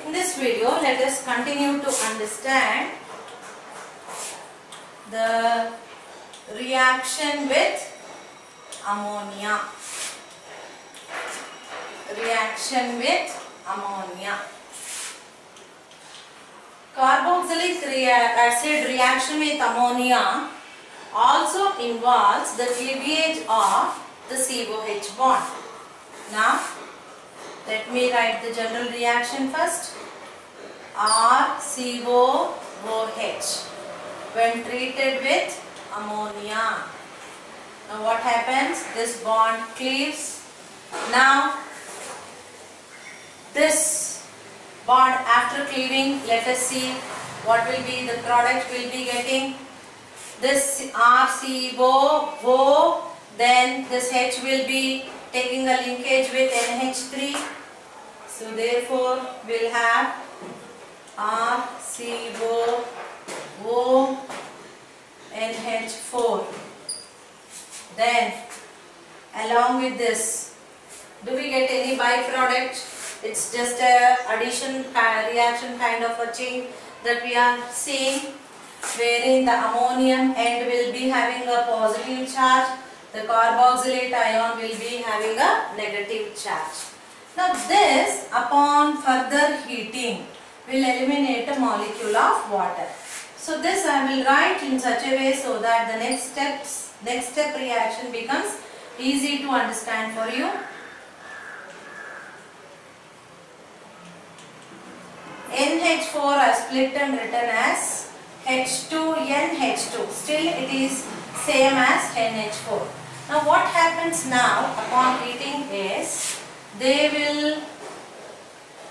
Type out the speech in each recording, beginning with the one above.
In this video, let us continue to understand the reaction with ammonia. Reaction with ammonia. Carboxylic acid reaction with ammonia also involves the cleavage of the COH bond. Now, let me write the general reaction first. RCOOH when treated with ammonia. Now what happens? This bond cleaves. Now this bond after cleaving, let us see what will be the product we will be getting. This RCOO, then this H will be taking a linkage with NH3. So therefore we will have RCOO NH4. Then along with this, do we get any byproduct? It's just a addition reaction kind of a chain that we are seeing, wherein the ammonium end will be having a positive charge, the carboxylate ion will be having a negative charge. Now this, upon further heating, will eliminate a molecule of water. So this I will write in such a way so that the next step reaction becomes easy to understand for you. NH4 are split and written as H2NH2. Still it is same as NH4. Now what happens now upon heating is they will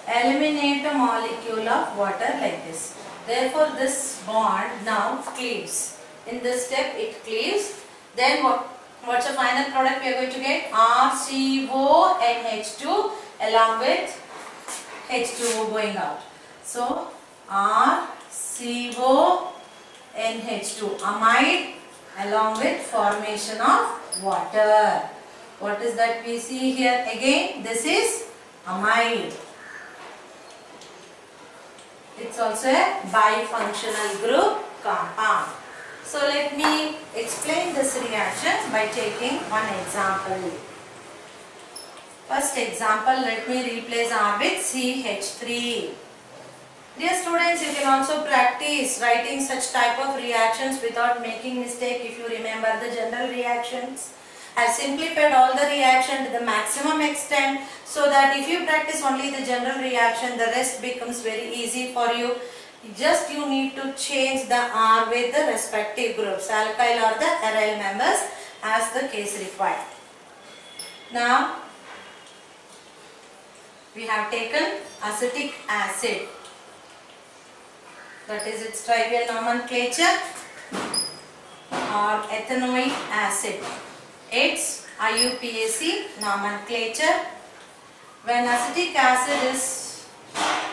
eliminate a molecule of water like this. Therefore this bond now cleaves. In this step it cleaves. Then what's the final product we are going to get? RCONH2 along with H2O going out. So RCONH2 amide along with formation of water. What is that we see here again? This is amide. It's also a bifunctional group compound. So let me explain this reaction by taking one example. First example, let me replace R with CH3. Dear students, you can also practice writing such type of reactions without making mistake if you remember the general reactions. I have simplified all the reaction to the maximum extent so that if you practice only the general reaction, the rest becomes very easy for you. Just you need to change the R with the respective groups, alkyl or the aryl members as the case required. Now, we have taken acetic acid. That is its trivial nomenclature, or ethanoic acid. Its IUPAC nomenclature. When acetic acid is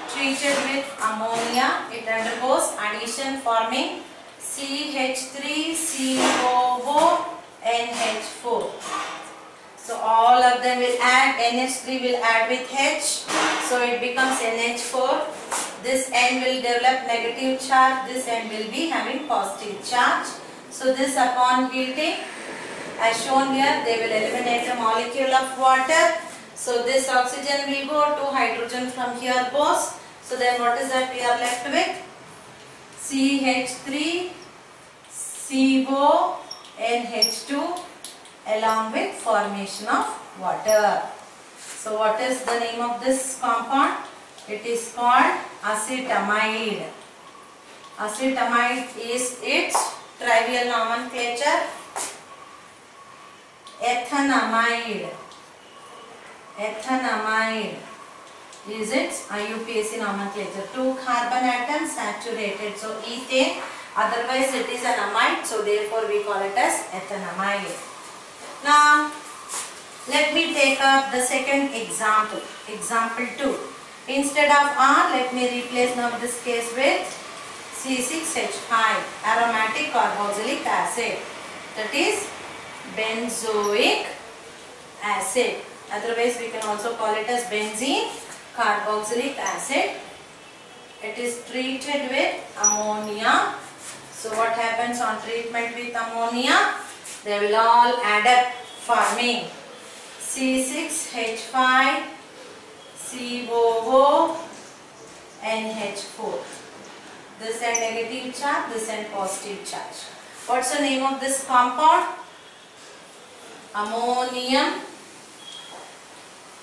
treated with ammonia, it undergoes addition forming CH3COONH4. So all of them will add, NH3 will add with H, so it becomes NH4. This end will develop negative charge, this end will be having positive charge. So this upon heating, as shown here, they will eliminate a molecule of water. So this oxygen will go to hydrogen from here goes. So then what is that we are left with? CH3CONH2 along with formation of water. So what is the name of this compound? It is called acetamide. Acetamide is its trivial nomenclature. Ethanamide. Ethanamide is its IUPAC nomenclature. 2 carbon atoms saturated. So ethane, otherwise it is an amide. So therefore we call it as ethanamide. Now let me take up the second example. Example 2. Instead of R, let me replace now this case with C6H5, aromatic carboxylic acid. That is benzoic acid. Otherwise we can also call it as benzene carboxylic acid. it is treated with ammonia. So what happens on treatment with ammonia? They will all add up, forming C6H5 COO NH4. This and negative charge, this and positive charge. What's the name of this compound? Ammonium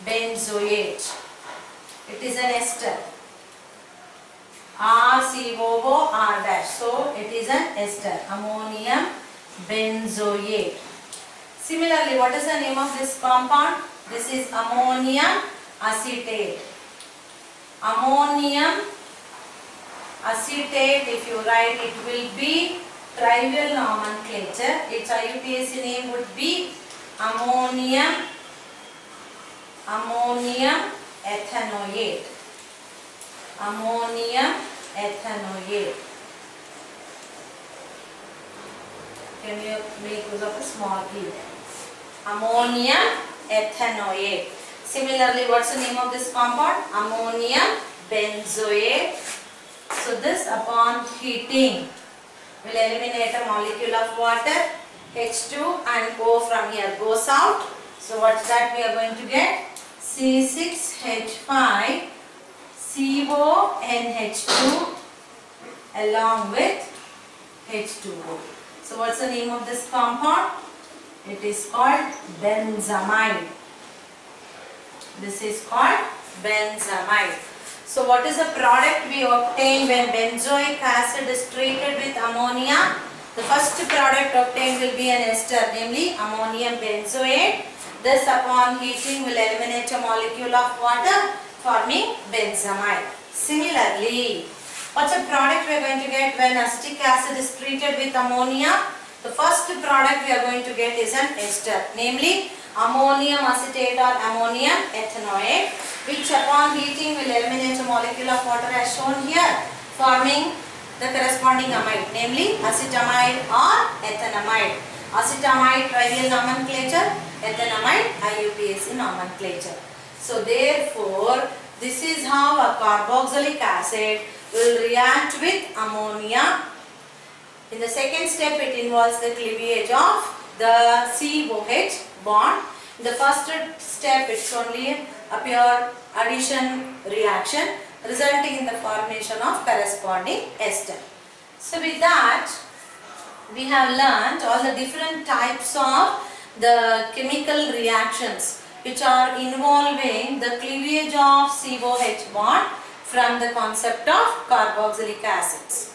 benzoate. It is an ester. RCOO R dash. So it is an ester. Ammonium benzoate. Similarly, what is the name of this compound? This is ammonium acetate. Ammonium acetate, if you write, it will be trivial nomenclature. Its IUPAC name would be ammonium ethanoate. Ammonium ethanoate. Can you make use of a small e? Ammonium ethanoate. Similarly, what's the name of this compound? Ammonium benzoate. So this, upon heating, will eliminate a molecule of water, H2, and O from here goes out. So what's that we are going to get? C6H5 CONH2 along with H2O. So what's the name of this compound? It is called benzamide. This is called benzamide. So what is the product we obtain when benzoic acid is treated with ammonia? The first product obtained will be an ester, namely ammonium benzoate. This, upon heating, will eliminate a molecule of water, forming benzamide. Similarly, what's the product we are going to get when acetic acid is treated with ammonia? The first product we are going to get is an ester, namely ammonium acetate or ammonium ethanoate, which upon heating will eliminate a molecule of water as shown here, forming the corresponding amide, namely acetamide or ethanamide. Acetamide trivial nomenclature, ethanamide IUPAC nomenclature. So therefore, this is how a carboxylic acid will react with ammonia. In the second step, it involves the cleavage of the COH bond. In the first step, it's only a pure addition reaction resulting in the formation of corresponding ester. So with that, we have learnt all the different types of the chemical reactions which are involving the cleavage of COH bond from the concept of carboxylic acids.